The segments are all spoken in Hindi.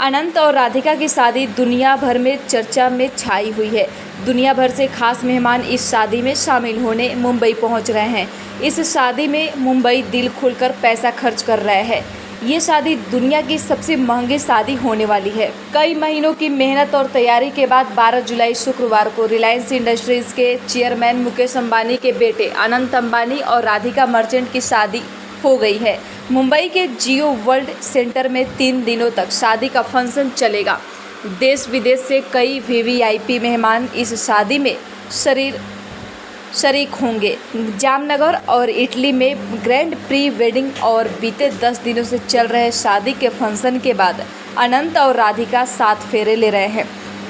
अनंत और राधिका की शादी दुनिया भर में चर्चा में छाई हुई है। दुनिया भर से खास मेहमान इस शादी में शामिल होने मुंबई पहुंच रहे हैं। इस शादी में मुंबई दिल खोलकर पैसा खर्च कर रहा है। ये शादी दुनिया की सबसे महंगी शादी होने वाली है। कई महीनों की मेहनत और तैयारी के बाद 12 जुलाई शुक्रवार को रिलायंस इंडस्ट्रीज के चेयरमैन मुकेश अंबानी के बेटे अनंत अंबानी और राधिका मर्चेंट की शादी हो गई है। मुंबई के जियो वर्ल्ड सेंटर में 3 दिनों तक शादी का फंक्शन चलेगा। देश विदेश से कई वीवीआईपी मेहमान इस शादी में शरीक होंगे। जामनगर और इटली में ग्रैंड प्री वेडिंग और बीते 10 दिनों से चल रहे शादी के फंक्शन के बाद अनंत और राधिका 7 फेरे ले रहे हैं।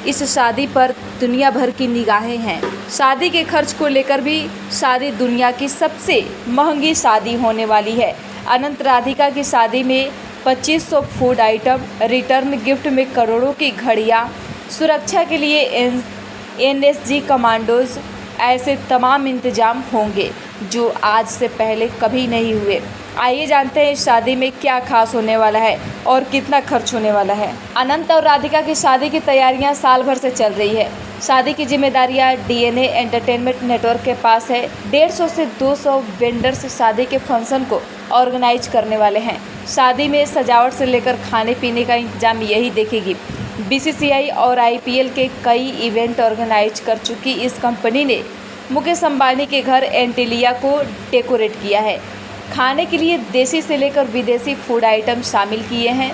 इस शादी पर दुनिया भर की निगाहें हैं। शादी के खर्च को लेकर भी शादी दुनिया की सबसे महंगी शादी होने वाली है। अनंत राधिका की शादी में 2500 फूड आइटम, रिटर्न गिफ्ट में करोड़ों की घड़ियां, सुरक्षा के लिए एनएसजी कमांडोज, ऐसे तमाम इंतजाम होंगे जो आज से पहले कभी नहीं हुए। आइए जानते हैं इस शादी में क्या खास होने वाला है और कितना खर्च होने वाला है। अनंत और राधिका की शादी की तैयारियां साल भर से चल रही है। शादी की जिम्मेदारियां डीएनए एंटरटेनमेंट नेटवर्क के पास है। 150 से 200 वेंडर्स शादी के फंक्शन को ऑर्गेनाइज करने वाले हैं। शादी में सजावट से लेकर खाने पीने का इंतजाम यही देखेगी। बीसीसीआई और आईपीएल के कई इवेंट ऑर्गेनाइज कर चुकी इस कंपनी ने मुकेश अंबानी के घर एंटीलिया को डेकोरेट किया है। खाने के लिए देसी से लेकर विदेशी फूड आइटम शामिल किए हैं।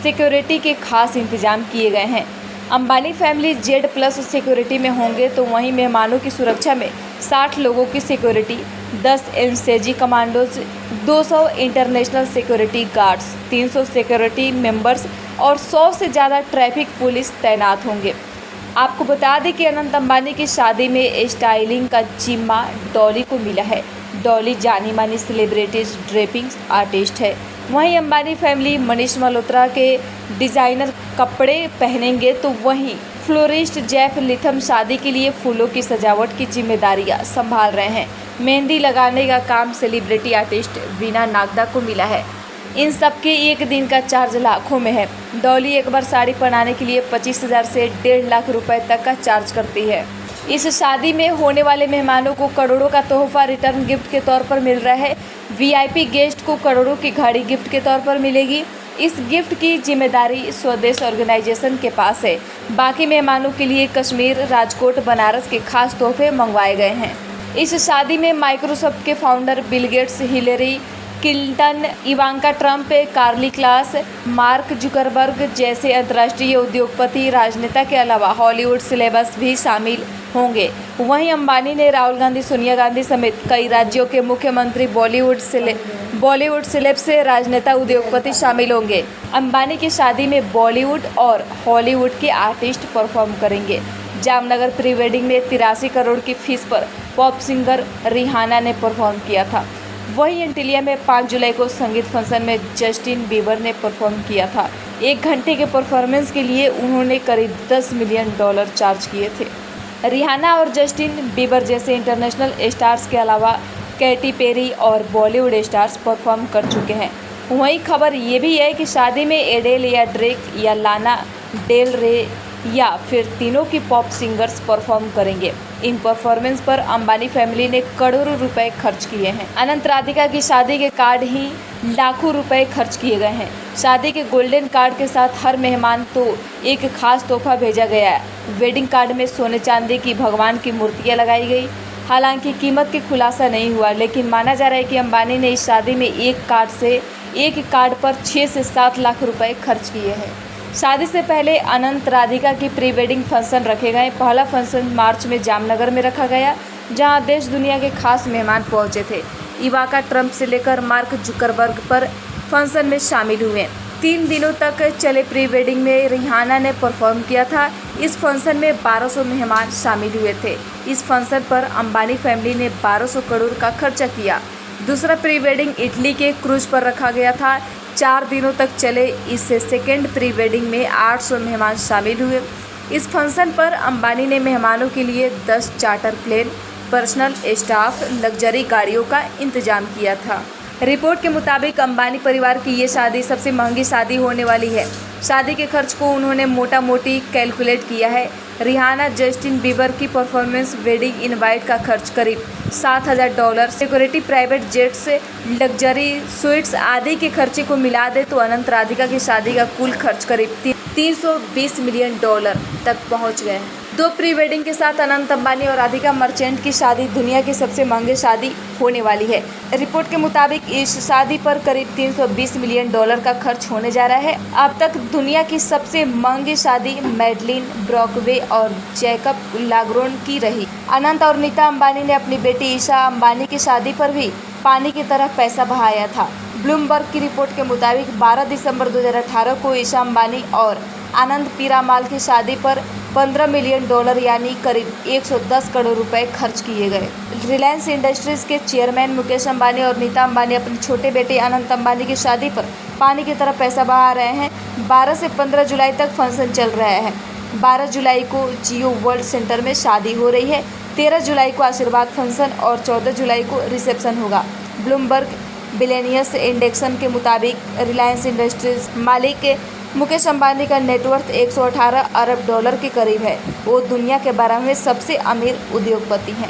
सिक्योरिटी के खास इंतजाम किए गए हैं। अंबानी फैमिली Z+ सिक्योरिटी में होंगे तो वहीं मेहमानों की सुरक्षा में 60 लोगों की security, 10 NSG commandos, 200 international security guards, 300 security members और 100 से ज़्यादा ट्रैफिक पुलिस तैनात होंगे। आपको बता दें कि अनंत अंबानी की शादी में स्टाइलिंग का जिम्मा डॉली को मिला है। डॉली जानी मानी सेलिब्रिटीज ड्रेपिंग आर्टिस्ट है। वहीं अंबानी फैमिली मनीष मल्होत्रा के डिज़ाइनर कपड़े पहनेंगे तो वहीं फ्लोरिस्ट जेफ लिथम शादी के लिए फूलों की सजावट की जिम्मेदारियां संभाल रहे हैं। मेहंदी लगाने का काम सेलिब्रिटी आर्टिस्ट वीना नागदा को मिला है। इन सब के एक दिन का चार्ज लाखों में है। डॉली एक बार साड़ी पहनाने के लिए 25,000 से 1.5 लाख रुपए तक का चार्ज करती है। इस शादी में होने वाले मेहमानों को करोड़ों का तोहफा रिटर्न गिफ्ट के तौर पर मिल रहा है। वीआईपी गेस्ट को करोड़ों की घड़ी गिफ्ट के तौर पर मिलेगी। इस गिफ्ट की जिम्मेदारी स्वदेश ऑर्गेनाइजेशन के पास है। बाकी मेहमानों के लिए कश्मीर, राजकोट, बनारस के खास तोहफे मंगवाए गए हैं। इस शादी में माइक्रोसॉफ्ट के founder Bill Gates, Hillary Clinton, Ivanka Trump, Karlie Kloss, Mark Zuckerberg जैसे अंतर्राष्ट्रीय उद्योगपति, राजनेता के अलावा हॉलीवुड सेलेब्स भी शामिल होंगे। वहीं अंबानी ने राहुल गांधी, सोनिया गांधी समेत कई राज्यों के मुख्यमंत्री, बॉलीवुड सेलेब से राजनेता, उद्योगपति शामिल होंगे। अंबानी की शादी में बॉलीवुड और हॉलीवुड के आर्टिस्ट परफॉर्म करेंगे। जामनगर प्री वेडिंग में 83 करोड़ की फीस पर पॉप सिंगर रिहाना ने परफॉर्म किया था। वहीं एंटीलिया में 5 जुलाई को संगीत फंक्शन में जस्टिन बीबर ने परफॉर्म किया था। 1 घंटे के परफॉर्मेंस के लिए उन्होंने करीब $10 मिलियन चार्ज किए थे। रिहाना और जस्टिन बीबर जैसे इंटरनेशनल स्टार्स के अलावा कैटी पेरी और बॉलीवुड स्टार्स परफॉर्म कर चुके हैं। वहीं खबर ये भी है कि शादी में एडेल या ड्रेक या लाना डेल रे या फिर तीनों की पॉप सिंगर्स परफॉर्म करेंगे। इन परफॉर्मेंस पर अंबानी फैमिली ने करोड़ों रुपए खर्च किए हैं। अनंत राधिका की शादी के कार्ड ही लाखों रुपए खर्च किए गए हैं। शादी के गोल्डन कार्ड के साथ हर मेहमान को एक खास तोहफा भेजा गया है। वेडिंग कार्ड में सोने चांदी की भगवान की मूर्तियां लगाई गई। हालांकि कीमत की खुलासा नहीं हुआ, लेकिन माना जा रहा है कि अंबानी ने इस शादी में एक कार्ड पर 6 से 7 लाख रुपए खर्च किए हैं। शादी से पहले अनंत राधिका की प्री वेडिंग फंक्शन रखे गए। पहला फंक्शन मार्च में जामनगर में रखा गया, जहां देश दुनिया के खास मेहमान पहुंचे थे। इवांका ट्रंप से लेकर मार्क जुकरबर्ग पर फंक्शन में शामिल हुए। 3 दिनों तक चले प्री वेडिंग में रिहाना ने परफॉर्म किया था। इस फंक्शन में 1200 मेहमान शामिल हुए थे। इस फंक्शन पर अंबानी फैमिली ने 1200 करोड़ का खर्चा किया। दूसरा प्री वेडिंग इटली के क्रूज पर रखा गया था। 4 दिनों तक चले इस सेकेंड प्री वेडिंग में 800 मेहमान शामिल हुए। इस फंक्शन पर अंबानी ने मेहमानों के लिए 10 charter plane, personal staff, luxury गाड़ियों का इंतजाम किया था। रिपोर्ट के मुताबिक अंबानी परिवार की ये शादी सबसे महंगी शादी होने वाली है। शादी के खर्च को उन्होंने मोटा मोटी कैलकुलेट किया है। रिहाना जस्टिन बीबर की परफॉर्मेंस वेडिंग इनवाइट का खर्च करीब $7,000, security, private jets, luxury sweets आदि के खर्चे को मिला दे तो अनंत राधिका की शादी का कुल खर्च करीब $320 मिलियन तक पहुंच गए हैं। 2 प्री वेडिंग के साथ अनंत अंबानी और राधिका मर्चेंट की शादी दुनिया की सबसे महंगी शादी होने वाली है। रिपोर्ट के मुताबिक इस शादी पर करीब $320 मिलियन का खर्च होने जा रहा है। अब तक दुनिया की सबसे महंगी शादी मैडलिन ब्रॉकवे और जैकब लाग्रोन की रही। अनंत और नीता अंबानी ने अपनी बेटी ईशा अंबानी की शादी पर भी पानी की तरह पैसा बहाया था। ब्लूमबर्ग की रिपोर्ट के मुताबिक 12 दिसंबर 2018 को ईशा अंबानी और आनंद पीरामाल की शादी पर $15 मिलियन यानी करीब 110 करोड़ रुपए खर्च किए गए। रिलायंस इंडस्ट्रीज के चेयरमैन मुकेश अंबानी और नीता अंबानी अपने छोटे बेटे अनंत अंबानी की शादी पर पानी की तरह पैसा बहा रहे हैं। 12 से 15 जुलाई तक फंक्शन चल रहा है। 12 जुलाई को जियो वर्ल्ड सेंटर में शादी हो रही है। 13 जुलाई को आशीर्वाद फंक्शन और 14 जुलाई को रिसेप्शन होगा। ब्लूमबर्ग बिलियनियर्स इंडेक्स के मुताबिक रिलायंस इंडस्ट्रीज मालिक मुकेश अंबानी का नेटवर्थ $118 अरब के करीब है। वो दुनिया के 12वें सबसे अमीर उद्योगपति हैं।